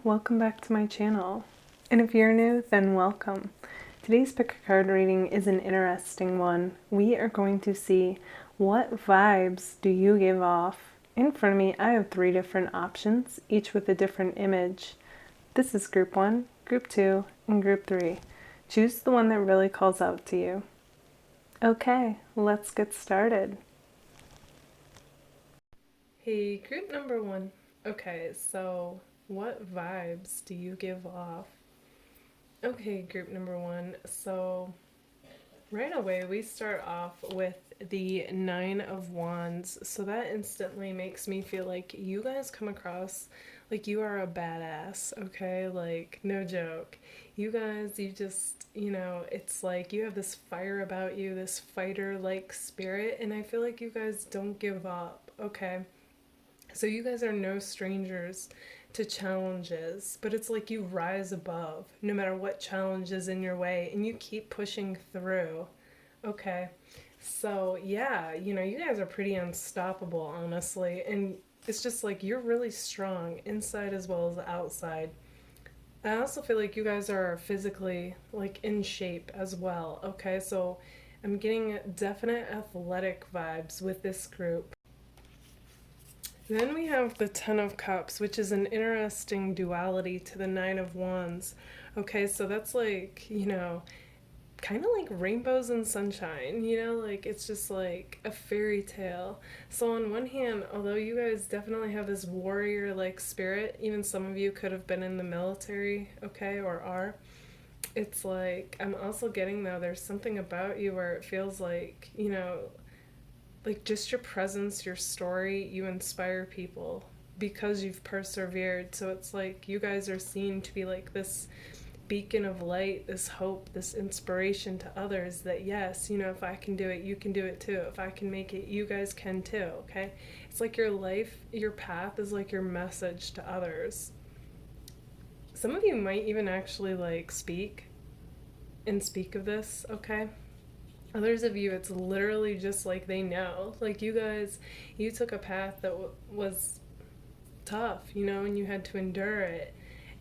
welcome back to my channel. And if you're new, then welcome. Today's pick a card reading is an interesting one. We are going to see what vibes do you give off. In front of me, I have 3 different options, each with a different image. This is group 1, group 2, and group 3. Choose the one that really calls out to you. Okay, let's get started. Hey, group number 1. Okay, so what vibes do you give off? Okay, group number 1. So right away we start off with the 9 of Wands. So that instantly makes me feel like you guys come across like you are a badass, okay? Like, no joke. You guys, you just, it's like you have this fire about you, this fighter-like spirit, and I feel like you guys don't give up, okay? So you guys are no strangers to challenges, but it's like you rise above no matter what challenge is in your way and you keep pushing through. Okay. So, yeah, you guys are pretty unstoppable, honestly. And it's just like you're really strong inside as well as outside. I also feel like you guys are physically like in shape as well. Okay. So, I'm getting definite athletic vibes with this group. Then we have the Ten of Cups, which is an interesting duality to the Nine of Wands. Okay, so that's like, kind of like rainbows and sunshine, like it's just like a fairy tale. So on one hand, although you guys definitely have this warrior-like spirit, even some of you could have been in the military, okay, or are, it's like, I'm also getting though, there's something about you where it feels like just your presence, your story, you inspire people because you've persevered. So it's like you guys are seen to be like this beacon of light, this hope, this inspiration to others that yes, if I can do it, you can do it too. If I can make it, you guys can too, okay? It's like your life, your path is like your message to others. Some of you might even actually like speak of this, okay? Others of you, it's literally just like they know. Like you guys, you took a path that was tough, and you had to endure it.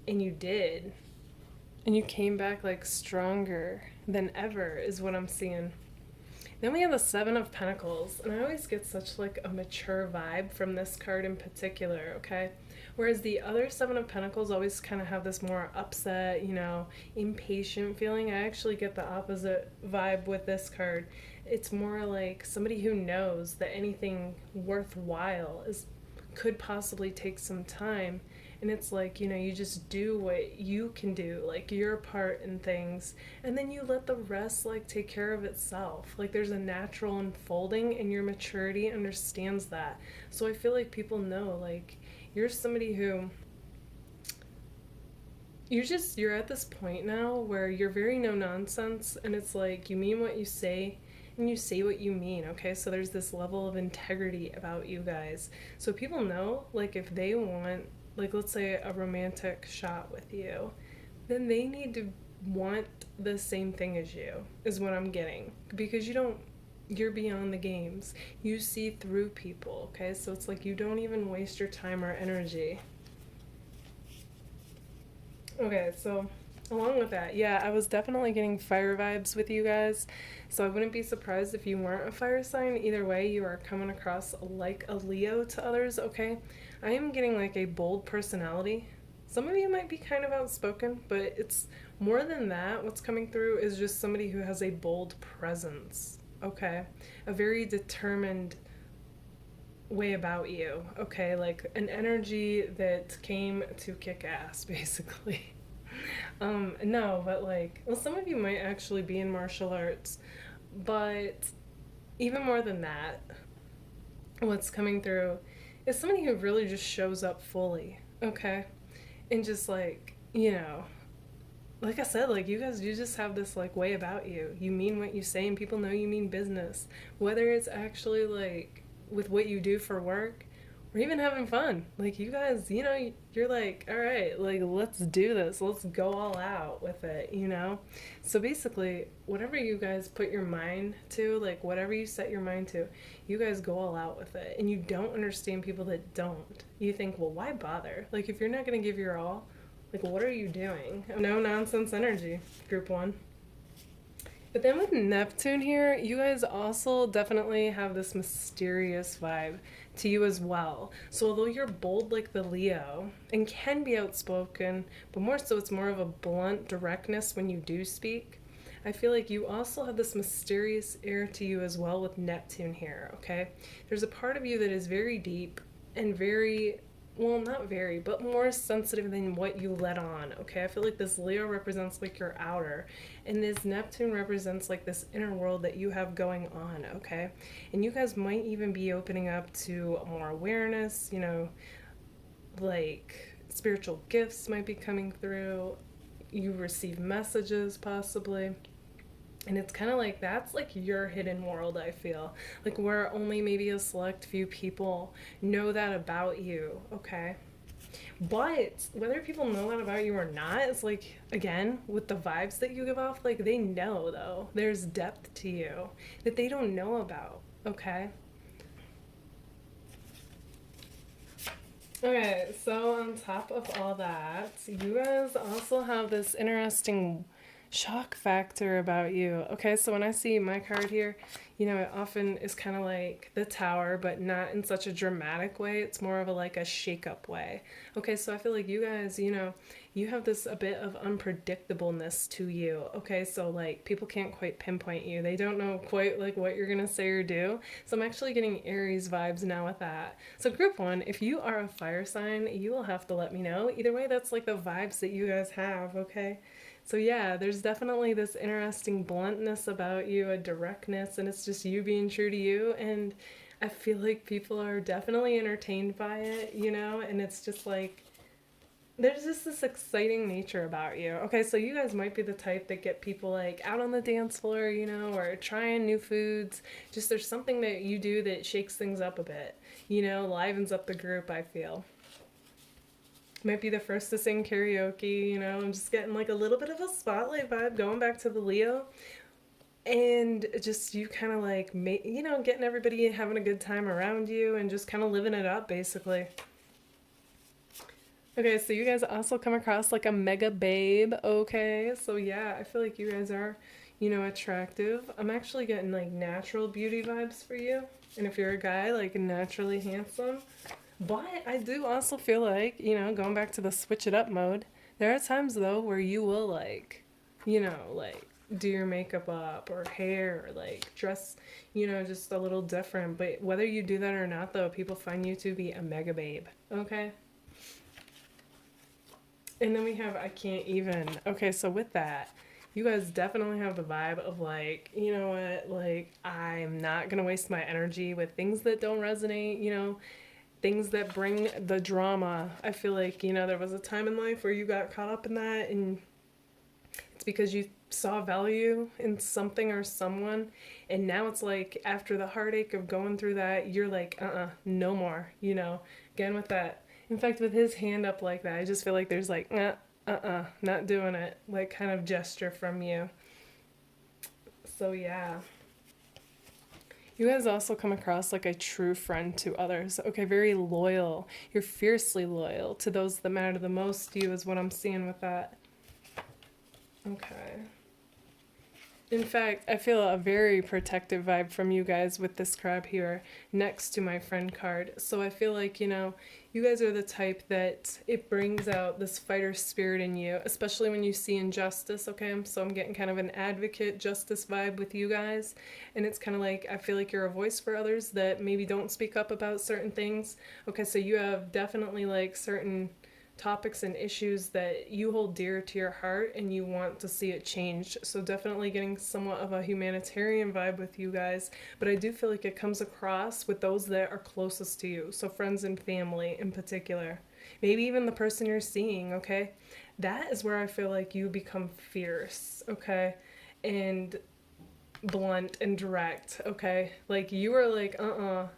And you did. And you came back like stronger than ever, is what I'm seeing. Then we have the Seven of Pentacles. And I always get such like a mature vibe from this card in particular, okay? Whereas the other Seven of Pentacles always kind of have this more upset, impatient feeling. I actually get the opposite vibe with this card. It's more like somebody who knows that anything worthwhile could possibly take some time. And it's like, you just do what you can do, like your part in things, and then you let the rest like take care of itself. Like there's a natural unfolding and your maturity understands that. So I feel like people know, like, you're somebody who you're at this point now where you're very no nonsense, and it's like you mean what you say and you say what you mean, okay? So there's this level of integrity about you guys. So people know, like, if they want, like, let's say a romantic shot with you, then they need to want the same thing as you, is what I'm getting. Because you're beyond the games. You see through people, okay? So it's like you don't even waste your time or energy. Okay, so along with that, yeah, I was definitely getting fire vibes with you guys. So I wouldn't be surprised if you weren't a fire sign. Either way, you are coming across like a Leo to others, okay? I am getting like a bold personality. Some of you might be kind of outspoken, but it's more than that. What's coming through is just somebody who has a bold presence. Okay, a very determined way about you, okay? Like an energy that came to kick ass, basically. No, but like, well, some of you might actually be in martial arts, but even more than that, what's coming through is somebody who really just shows up fully, okay? And just like, like I said, like you guys, you just have this like way about you. You mean what you say, and people know you mean business. Whether it's actually like with what you do for work, or even having fun. Like you guys, you're like, all right, like let's do this. Let's go all out with it. So basically, whatever you guys put your mind to, like whatever you set your mind to, you guys go all out with it. And you don't understand people that don't. You think, well, why bother? Like if you're not gonna give your all, Like, what are you doing? No nonsense energy, group one. But then with Neptune here, you guys also definitely have this mysterious vibe to you as well. So although you're bold like the Leo and can be outspoken, but more so it's more of a blunt directness when you do speak, I feel like you also have this mysterious air to you as well with Neptune here, okay? There's a part of you that is very deep and very, well, not very, but more sensitive than what you let on, okay? I feel like this Leo represents like your outer, and this Neptune represents like this inner world that you have going on, okay? And you guys might even be opening up to more awareness, you know, like spiritual gifts might be coming through. You receive messages possibly. And it's kind of like that's like your hidden world, I feel. Like where only maybe a select few people know that about you, okay? But whether people know that about you or not, it's like, again, with the vibes that you give off, like they know though. There's depth to you that they don't know about, okay? Okay, so on top of all that, you guys also have this interesting shock factor about you. Okay, so when I see my card here, you know, it often is kind of like the Tower, but not in such a dramatic way. It's more of a like a shake-up way. Okay, so I feel like you guys, you know, you have this a bit of unpredictableness to you. Okay, so like people can't quite pinpoint you. They don't know quite like what you're gonna say or do. So I'm actually getting Aries vibes now with that. So group one, if you are a fire sign, you will have to let me know. Either way, that's like the vibes that you guys have, okay? So yeah, there's definitely this interesting bluntness about you, a directness, and it's just you being true to you. And I feel like people are definitely entertained by it, you know, and it's just like there's just this exciting nature about you. Okay, so you guys might be the type that get people like out on the dance floor, you know, or trying new foods. Just there's something that you do that shakes things up a bit, you know, livens up the group, I feel. Might be the first to sing karaoke, you know. I'm just getting like a little bit of a spotlight vibe going back to the Leo. And just you kind of like, you know, getting everybody having a good time around you and just kind of living it up, basically. Okay, so you guys also come across like a mega babe, okay? So yeah, I feel like you guys are, you know, attractive. I'm actually getting like natural beauty vibes for you. And if you're a guy, like naturally handsome. But I do also feel like, you know, going back to the switch it up mode, there are times though where you will like, you know, like do your makeup up or hair or like dress, you know, just a little different. But whether you do that or not though, people find you to be a mega babe, okay? And then we have I can't even. Okay, so with that, you guys definitely have the vibe of like, you know what, like I'm not gonna waste my energy with things that don't resonate, you know, things that bring the drama. I feel like, you know, there was a time in life where you got caught up in that and it's because you saw value in something or someone, and now it's like after the heartache of going through that, you're like, no more, you know. Again with that, in fact, with his hand up like that, I just feel like there's like not doing it, like kind of gesture from you. So yeah, you guys also come across like a true friend to others. Okay, very loyal. You're fiercely loyal to those that matter the most to you is what I'm seeing with that. Okay. In fact, I feel a very protective vibe from you guys with this crab here next to my friend card. So I feel like, you know, you guys are the type that it brings out this fighter spirit in you, especially when you see injustice, okay? So I'm getting kind of an advocate justice vibe with you guys. And it's kind of like, I feel like you're a voice for others that maybe don't speak up about certain things. Okay, so you have definitely like certain topics and issues that you hold dear to your heart and you want to see it changed. So definitely getting somewhat of a humanitarian vibe with you guys, but I do feel like it comes across with those that are closest to you, so friends and family in particular. Maybe even the person you're seeing, okay? That is where I feel like you become fierce, okay? And blunt and direct, okay? Like you are like,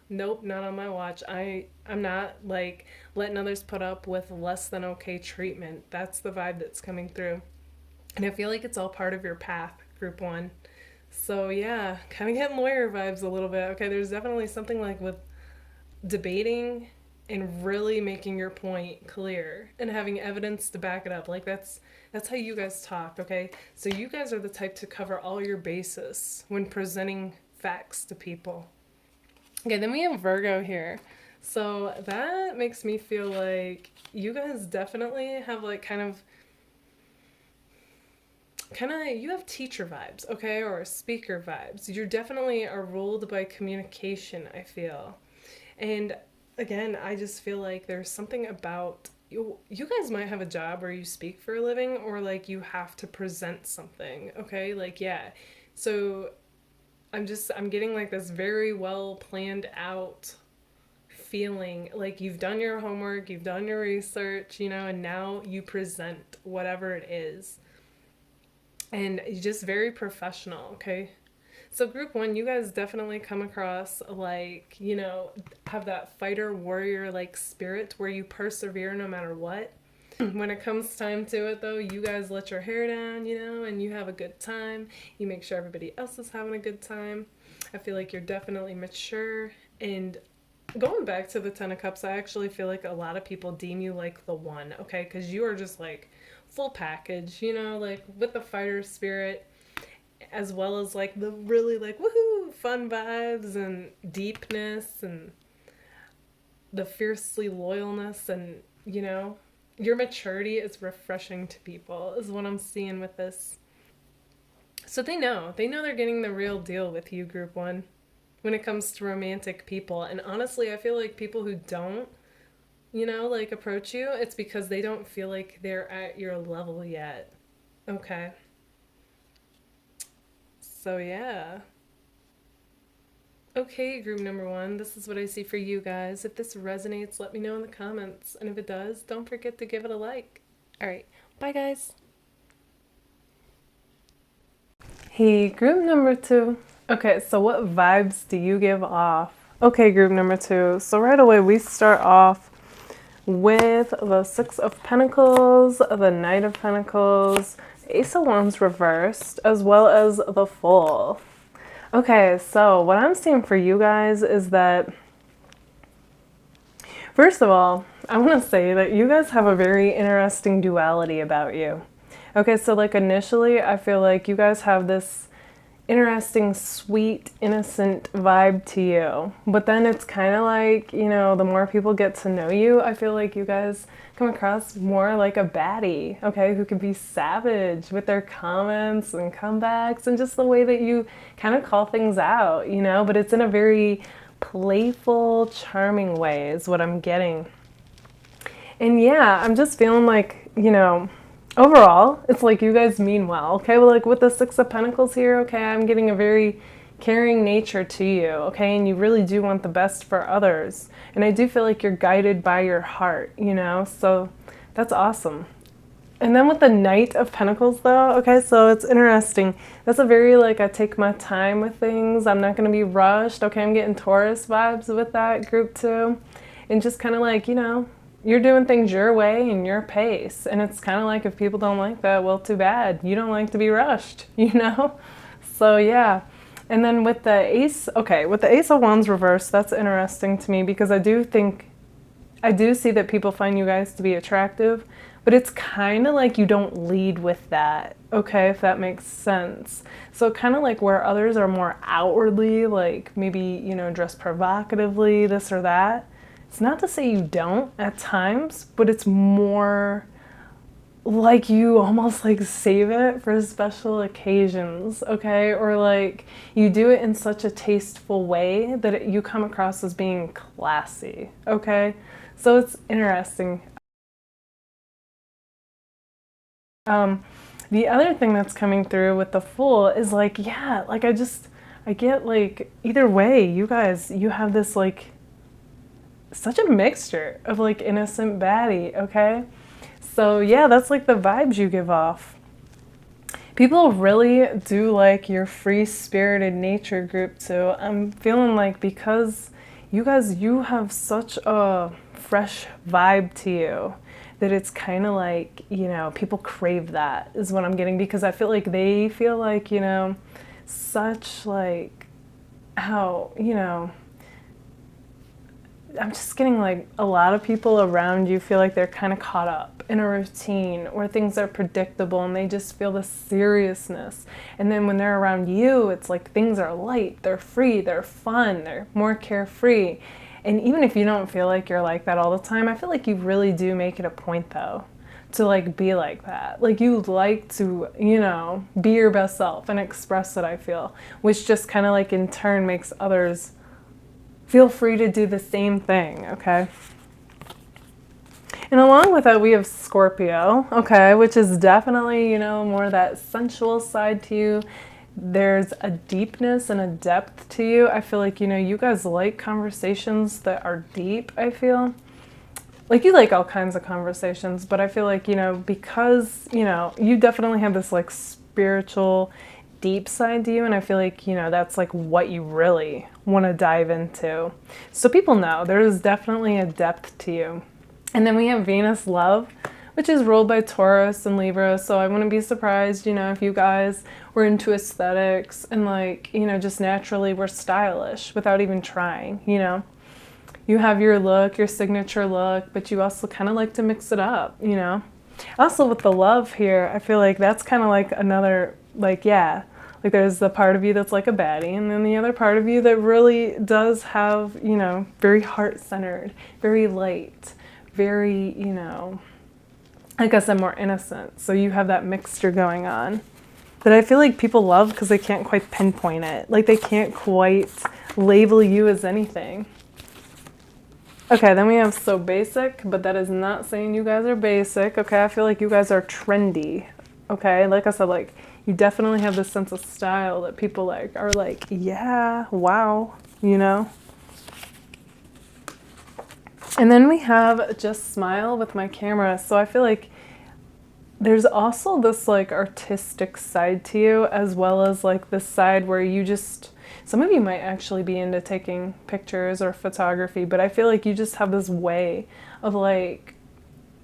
nope, not on my watch. I'm not like letting others put up with less than okay treatment. That's the vibe that's coming through. And I feel like it's all part of your path, group one. So yeah, kind of getting lawyer vibes a little bit. Okay, there's definitely something like with debating and really making your point clear and having evidence to back it up. Like that's how you guys talk, okay? So you guys are the type to cover all your bases when presenting facts to people. Okay, then we have Virgo here. So that makes me feel like you guys definitely have like you have teacher vibes, okay, or speaker vibes. You definitely are ruled by communication, I feel. And again, I just feel like there's something about you guys might have a job where you speak for a living, or like you have to present something, okay? Like, yeah. So I'm getting like this very well planned out feeling like you've done your homework, you've done your research, and now you present whatever it is. And you're just very professional, okay? So, group one, you guys definitely come across like, have that fighter warrior like spirit where you persevere no matter what. When it comes time to it, though, you guys let your hair down, and you have a good time. You make sure everybody else is having a good time. I feel like you're definitely mature. And going back to the Ten of Cups, I actually feel like a lot of people deem you like the one, okay? Because you are just like full package, like with the fighter spirit, as well as like the really like woohoo fun vibes and deepness and the fiercely loyalness, and your maturity is refreshing to people is what I'm seeing with this. So they know they're getting the real deal with you, group one, when it comes to romantic people. And honestly, I feel like people who don't like approach you, it's because they don't feel like they're at your level yet. Okay. So yeah. Okay, group number one, this is what I see for you guys. If this resonates, let me know in the comments. And if it does, don't forget to give it a like. All right, bye guys. Hey, group number two. Okay, so what vibes do you give off? Okay, group number two. So right away, we start off with the Six of Pentacles, the Knight of Pentacles, Ace of Wands reversed, as well as the Fool. Okay, so what I'm seeing for you guys is that, first of all, I want to say that you guys have a very interesting duality about you. Okay, so like initially, I feel like you guys have this interesting, sweet, innocent vibe to you. But then it's kind of like, the more people get to know you, I feel like you guys come across more like a baddie, okay, who can be savage with their comments and comebacks and just the way that you kind of call things out, but it's in a very playful, charming way is what I'm getting. And yeah, I'm just feeling like, overall, it's like you guys mean well, okay? Well, like with the Six of Pentacles here, okay, I'm getting a very caring nature to you, okay? And you really do want the best for others. And I do feel like you're guided by your heart, So that's awesome. And then with the Knight of Pentacles, though, okay, so it's interesting. That's a very, like, I take my time with things. I'm not going to be rushed, okay? I'm getting Taurus vibes with that group, too. And just kind of like, you're doing things your way and your pace. And it's kind of like if people don't like that, well, too bad. You don't like to be rushed, So, yeah. And then with the Ace, okay, with the Ace of Wands reversed, that's interesting to me because I do see that people find you guys to be attractive, but it's kind of like you don't lead with that, okay, if that makes sense. So kind of like where others are more outwardly, like maybe, dress provocatively, this or that. It's not to say you don't at times, but it's more like you almost like save it for special occasions, okay? Or like you do it in such a tasteful way that you come across as being classy, okay? So it's interesting. The other thing that's coming through with the Fool is like, yeah, like I get like either way, you guys, you have this like such a mixture of like innocent baddie, okay? So yeah, that's like the vibes you give off. People really do like your free-spirited nature group too. I'm feeling like because you guys, you have such a fresh vibe to you that it's kind of like, people crave that is what I'm getting because I feel like they feel like, such like how, I'm just getting like a lot of people around you feel like they're kind of caught up in a routine where things are predictable and they just feel the seriousness. And then when they're around you, it's like things are light, they're free, they're fun, they're more carefree. And even if you don't feel like you're like that all the time, I feel like you really do make it a point though to like be like that. Like you like to, you know, be your best self and express it, I feel, which just kind of like in turn makes others feel free to do the same thing, okay? And along with that, we have Scorpio, okay, which is definitely, you know, more that sensual side to you. There's a deepness and a depth to you. I feel like, you know, you guys like conversations that are deep, I feel. Like you like all kinds of conversations, but I feel like, you know, because, you know, you definitely have this like spiritual, deep side to you, and I feel like, you know, that's like what you really want to dive into. So people know there's definitely a depth to you. And then we have Venus love, which is ruled by Taurus and Libra. So I wouldn't be surprised, you know, if you guys were into aesthetics and like, you know, just naturally were stylish without even trying, you know. You have your look, your signature look, but you also kind of like to mix it up, you know. Also with the love here, I feel like that's kind of like another, like, yeah, like there's the part of you that's like a baddie, and then the other part of you that really does have, you know, very heart-centered, very light, very, you know, I guess I'm more innocent. So you have that mixture going on that I feel like people love because they can't quite pinpoint it. Like they can't quite label you as anything. Okay, then we have so basic, but that is not saying you guys are basic. Okay, I feel like you guys are trendy. Okay, like I said, like you definitely have this sense of style that people like are like, yeah, wow, you know. And then we have just smile with my camera. So I feel like there's also this like artistic side to you, as well as like this side where you just, some of you might actually be into taking pictures or photography, but I feel like you just have this way of like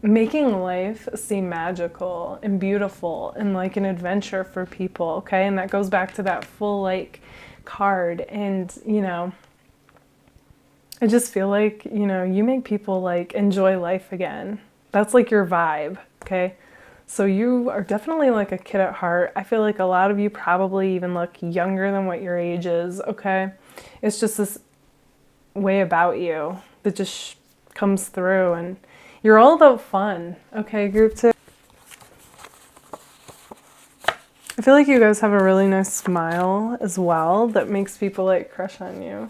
making life seem magical and beautiful and like an adventure for people, okay? And that goes back to that full like card. And, you know, I just feel like, you know, you make people like enjoy life again. That's like your vibe, okay? So you are definitely like a kid at heart. I feel like a lot of you probably even look younger than what your age is, okay? It's just this way about you that just comes through, and you're all about fun, okay, group 2? I feel like you guys have a really nice smile as well that makes people like crush on you.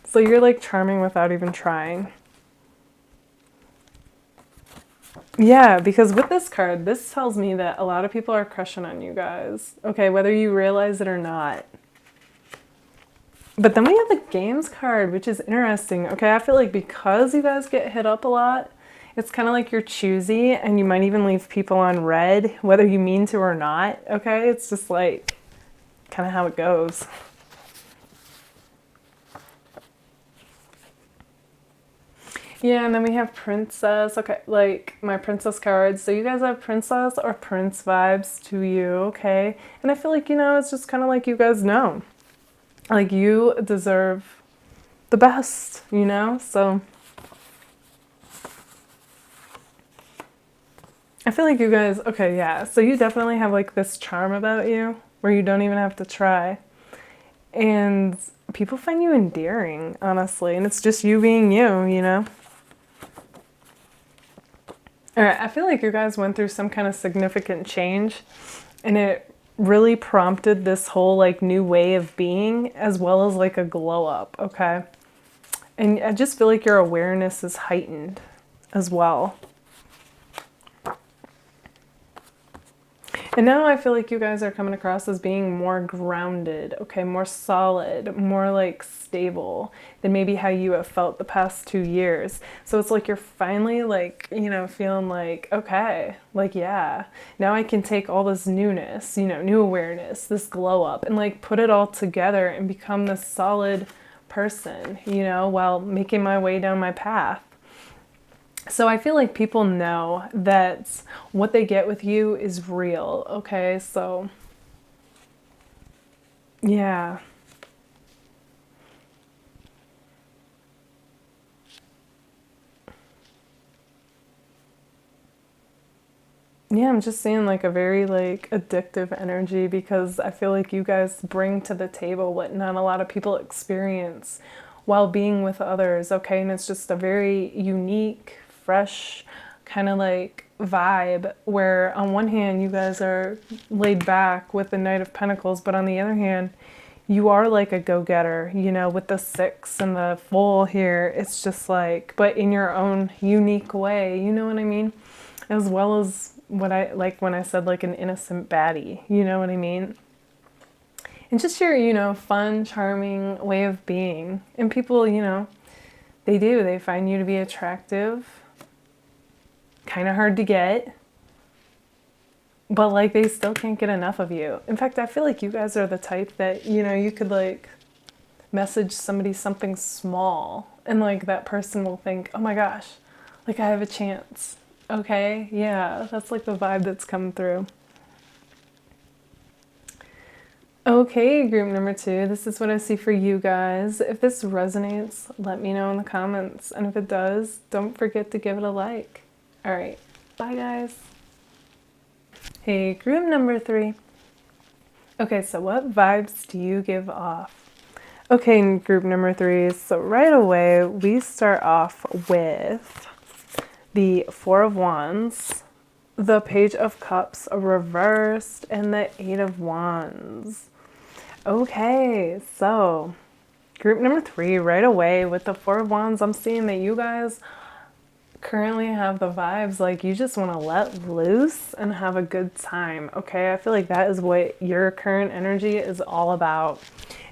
So you're like charming without even trying. Yeah, because with this card, this tells me that a lot of people are crushing on you guys. Okay, whether you realize it or not. But then we have the games card, which is interesting. Okay, I feel like because you guys get hit up a lot, it's kind of like you're choosy and you might even leave people on red, whether you mean to or not. Okay, it's just like kind of how it goes. Yeah, and then we have princess. Okay, like my princess cards. So you guys have princess or prince vibes to you, okay? And I feel like, you know, it's just kind of like you guys know. Like you deserve the best, you know? So I feel like you guys, okay, yeah. So you definitely have like this charm about you where you don't even have to try. And people find you endearing, honestly. And it's just you being you, you know? All right, I feel like you guys went through some kind of significant change, and it really prompted this whole like new way of being, as well as like a glow up, okay? And I just feel like your awareness is heightened as well. And now I feel like you guys are coming across as being more grounded, okay, more solid, more like stable than maybe how you have felt the past 2 years. So it's like you're finally like, you know, feeling like, okay, like, yeah, now I can take all this newness, you know, new awareness, this glow up, and like put it all together and become this solid person, you know, while making my way down my path. So I feel like people know that what they get with you is real, okay? So, yeah. yeah, I'm just seeing like a very like addictive energy because I feel like you guys bring to the table what not a lot of people experience while being with others, okay? And it's just a very unique, fresh kind of like vibe where on one hand you guys are laid back with the Knight of Pentacles, but on the other hand, you are like a go-getter, you know, with the 6 and the Fool here. It's just like, but in your own unique way, you know what I mean? As well as what I like when I said like an innocent baddie, you know what I mean? And just your, you know, fun, charming way of being. And people, you know, they find you to be attractive, kind of hard to get, but like they still can't get enough of you. In fact, I feel like you guys are the type that, you know, you could like message somebody something small and like that person will think, oh my gosh, like I have a chance. Okay, yeah, that's like the vibe that's come through. Okay, group number 2, this is what I see for you guys. If this resonates, let me know in the comments. And if it does, don't forget to give it a like. All right, bye guys. Hey, group number 3. Okay, so what vibes do you give off? Okay, group number 3, so right away we start off with the 4 of Wands, the Page of Cups reversed, and the 8 of Wands. Okay, so group number 3, right away with the 4 of Wands, I'm seeing that you guys currently have the vibes like you just want to let loose and have a good time. Okay, I feel like that is what your current energy is all about.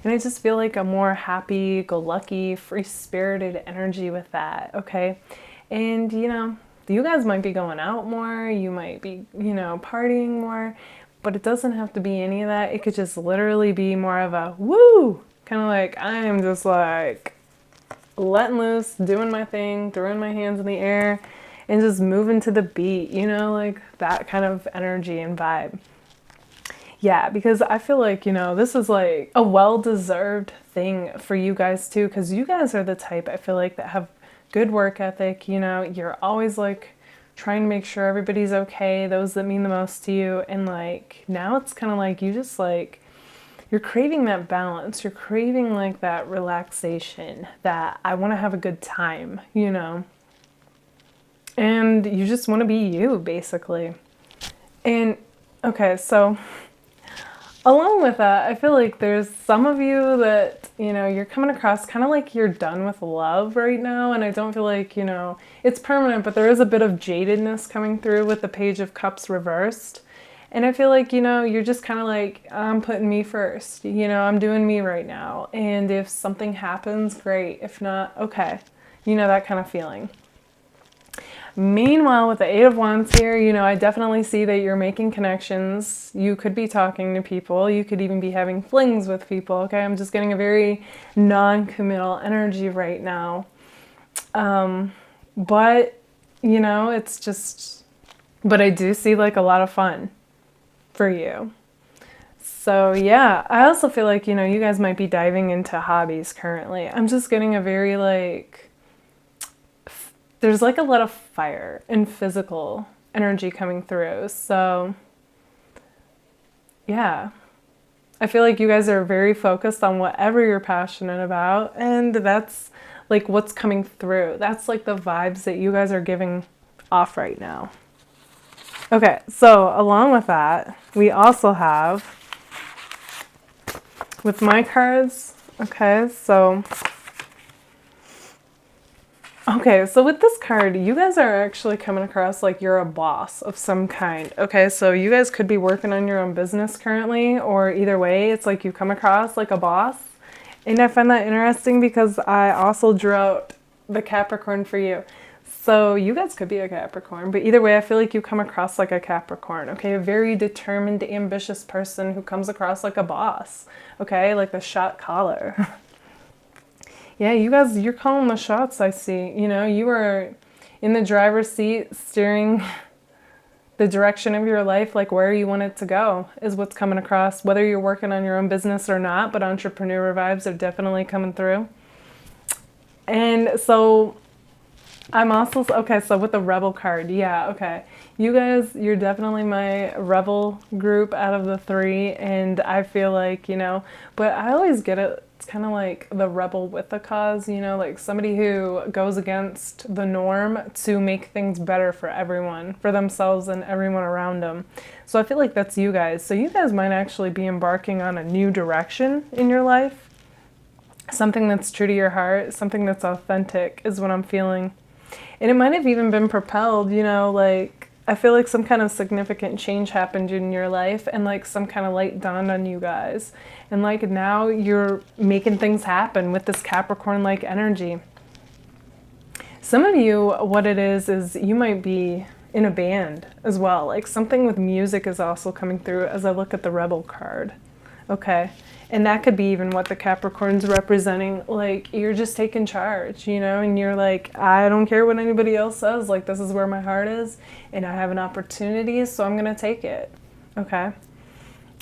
And I just feel like a more happy, go lucky, free spirited energy with that. Okay, and you know, you guys might be going out more, you might be, you know, partying more, but it doesn't have to be any of that. It could just literally be more of a woo, kind of like I'm just like letting loose, doing my thing, throwing my hands in the air, and just moving to the beat, you know, like that kind of energy and vibe. Yeah, because I feel like, you know, this is like a well-deserved thing for you guys too, because you guys are the type, I feel like, that have good work ethic, you know, you're always like trying to make sure everybody's okay, those that mean the most to you, and like now it's kind of like you just like, you're craving that balance, you're craving like that relaxation, that I want to have a good time, you know, and you just want to be you basically. And okay, so along with that, I feel like there's some of you that, you know, you're coming across kind of like you're done with love right now. And I don't feel like, you know, it's permanent, but there is a bit of jadedness coming through with the Page of Cups reversed. And I feel like, you know, you're just kind of like, I'm putting me first. You know, I'm doing me right now. And if something happens, great. If not, okay. You know, that kind of feeling. Meanwhile, with the 8 of Wands here, you know, I definitely see that you're making connections. You could be talking to people. You could even be having flings with people, okay? I'm just getting a very non-committal energy right now. But, you know, it's just... But I do see, like, a lot of fun for you. So, yeah. I also feel like, you know, you guys might be diving into hobbies currently. I'm just getting a very, like... There's like a lot of fire and physical energy coming through. So yeah, I feel like you guys are very focused on whatever you're passionate about. And that's like what's coming through. That's like the vibes that you guys are giving off right now. Okay, so along with that, we also have with my cards. Okay, so with this card, you guys are actually coming across like you're a boss of some kind. Okay, so you guys could be working on your own business currently, or either way, it's like you come across like a boss. And I find that interesting because I also drew out the Capricorn for you. So you guys could be a Capricorn, but either way, I feel like you come across like a Capricorn, okay? A very determined, ambitious person who comes across like a boss, okay? Like the shot caller. Yeah, you guys, you're calling the shots, I see. You know, you are in the driver's seat steering the direction of your life, like where you want it to go is what's coming across, whether you're working on your own business or not, but entrepreneur vibes are definitely coming through. And so I'm also, okay, so with the rebel card, yeah, okay. You guys, you're definitely my rebel group out of the three, and I feel like, but I always get it. It's kind of like the rebel with a cause, like somebody who goes against the norm to make things better for everyone, for themselves and everyone around them. So I feel like that's you guys. So you guys might actually be embarking on a new direction in your life. Something that's true to your heart, something that's authentic is what I'm feeling. And it might have even been propelled, like I feel like some kind of significant change happened in your life and like some kind of light dawned on you guys. And like now you're making things happen with this Capricorn-like energy. Some of you, what it is you might be in a band as well. Like something with music is also coming through as I look at the Rebel card. Okay. And that could be even what the Capricorn's representing. Like, you're just taking charge, and you're like, I don't care what anybody else says. Like, this is where my heart is, and I have an opportunity, so I'm going to take it. Okay?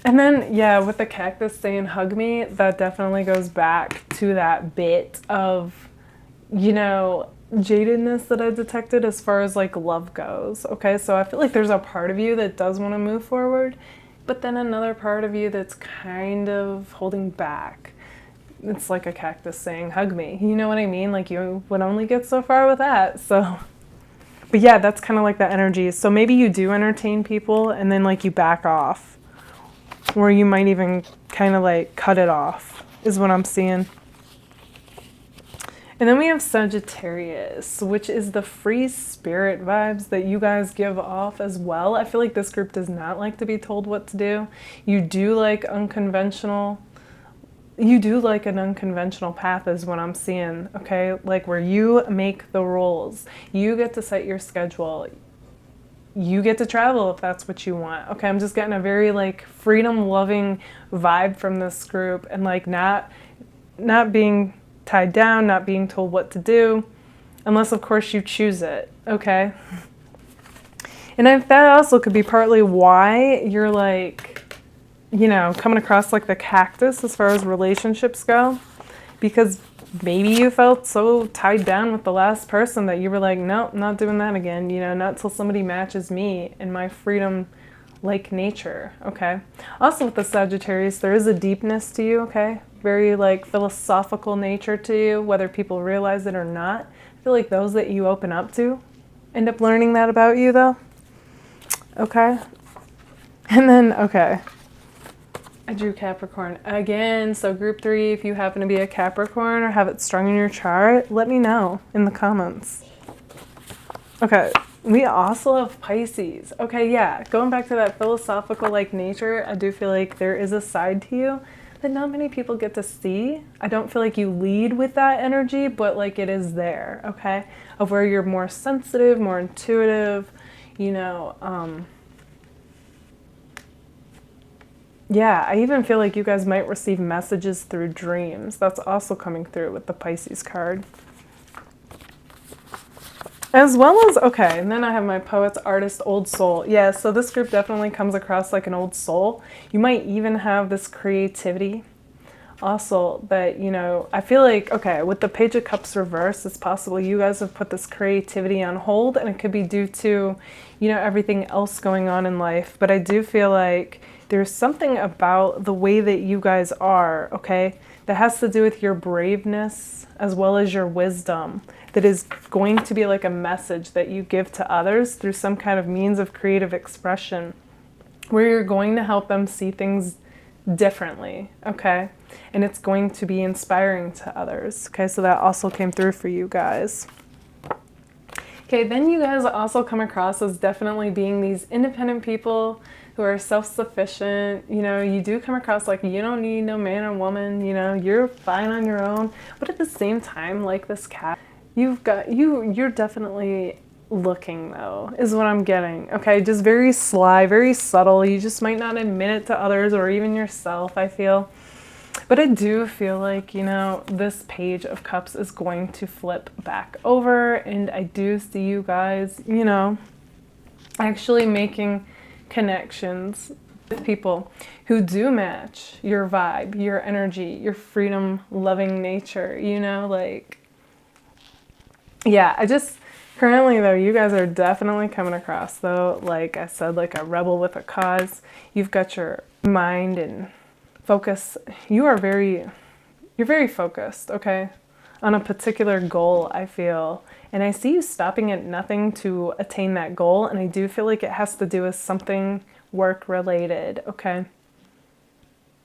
And then, yeah, with the cactus saying, hug me, that definitely goes back to that bit of, jadedness that I detected as far as, like, love goes. Okay? So I feel like there's a part of you that does want to move forward, but then another part of you that's kind of holding back. It's like a cactus saying, hug me. You know what I mean? Like you would only get so far with that. So, but yeah, that's kind of like that energy. So maybe you do entertain people and then like you back off. Or you might even kind of like cut it off is what I'm seeing. And then we have Sagittarius, which is the free spirit vibes that you guys give off as well. I feel like this group does not like to be told what to do. You do like an unconventional path is what I'm seeing, okay? Like where you make the rules. You get to set your schedule. You get to travel if that's what you want. Okay, I'm just getting a very like freedom-loving vibe from this group and like not being tied down, not being told what to do, unless of course you choose it, okay? And that also could be partly why you're like, coming across like the cactus as far as relationships go, because maybe you felt so tied down with the last person that you were like, no, not doing that again, not till somebody matches me and my freedom like nature, okay? Also with the Sagittarius, there is a deepness to you, okay? Very like philosophical nature to you, whether people realize it or not. I feel like those that you open up to end up learning that about you though. Okay. And then, okay. I drew Capricorn again. So group 3, if you happen to be a Capricorn or have it strung in your chart, let me know in the comments. Okay. We also have Pisces. Okay, yeah. Going back to that philosophical like nature, I do feel like there is a side to you that not many people get to see. I don't feel like you lead with that energy, but like it is there, okay? Of where you're more sensitive, more intuitive, yeah, I even feel like you guys might receive messages through dreams. That's also coming through with the Pisces card. As well as, okay, and then I have my Poet's Artist Old Soul. Yeah, so this group definitely comes across like an old soul. You might even have this creativity also that, I feel like, okay, with the Page of Cups reversed, it's possible you guys have put this creativity on hold and it could be due to, everything else going on in life. But I do feel like there's something about the way that you guys are, okay, that has to do with your braveness as well as your wisdom. That is going to be like a message that you give to others through some kind of means of creative expression where you're going to help them see things differently, okay? And it's going to be inspiring to others, okay? So that also came through for you guys. Okay, then you guys also come across as definitely being these independent people who are self-sufficient. You do come across like you don't need no man or woman, you're fine on your own. But at the same time, like this cat, you're definitely looking though, is what I'm getting. Okay, just very sly, very subtle. You just might not admit it to others or even yourself, I feel. But I do feel like, this Page of Cups is going to flip back over, and I do see you guys, actually making connections with people who do match your vibe, your energy, your freedom-loving nature, like, yeah, Currently, though, you guys are definitely coming across, though, like I said, like a rebel with a cause. You've got your mind and focus. You're very focused, okay, on a particular goal, I feel. And I see you stopping at nothing to attain that goal. And I do feel like it has to do with something work related, okay?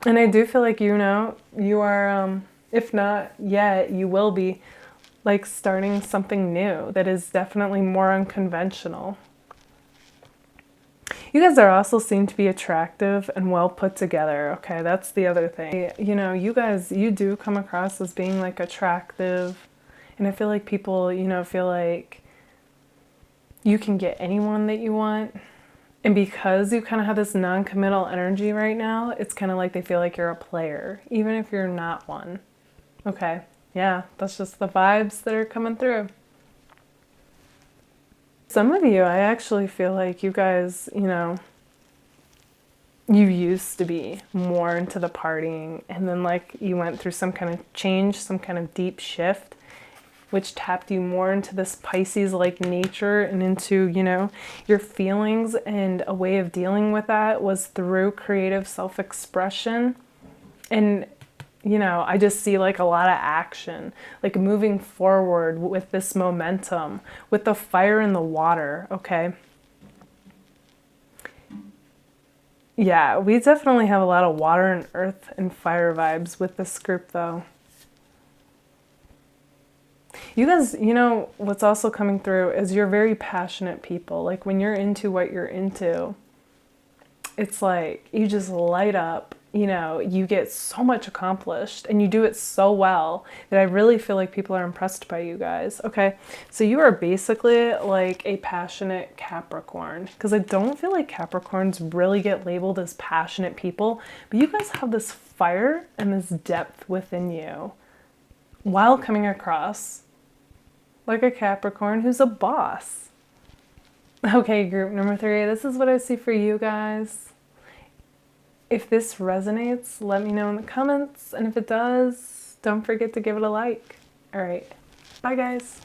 And I do feel like, you know, you are, if not yet, you will be like starting something new that is definitely more unconventional. You guys are also seen to be attractive and well put together, okay? That's the other thing. You know, you guys, you do come across as being like attractive. And I feel like people, you know, feel like you can get anyone that you want. And because you kind of have this non-committal energy right now, it's kind of like they feel like you're a player, even if you're not one. Okay, yeah, that's just the vibes that are coming through. Some of you, I actually feel like you guys, you know, you used to be more into the partying, and then like you went through some kind of change, some kind of deep shift, which tapped you more into this Pisces-like nature and into, you know, your feelings. And a way of dealing with that was through creative self-expression. And, you know, I just see like a lot of action, like moving forward with this momentum, with the fire in the water, okay? Yeah, we definitely have a lot of water and earth and fire vibes with this group, though. You guys, you know, what's also coming through is you're very passionate people. Like when you're into what you're into, it's like you just light up, you know, you get so much accomplished and you do it so well that I really feel like people are impressed by you guys. Okay, so you are basically like a passionate Capricorn, because I don't feel like Capricorns really get labeled as passionate people, but you guys have this fire and this depth within you while coming across like a Capricorn who's a boss. Okay, group number 3, this is what I see for you guys. If this resonates, let me know in the comments. And if it does, don't forget to give it a like. All right, bye guys.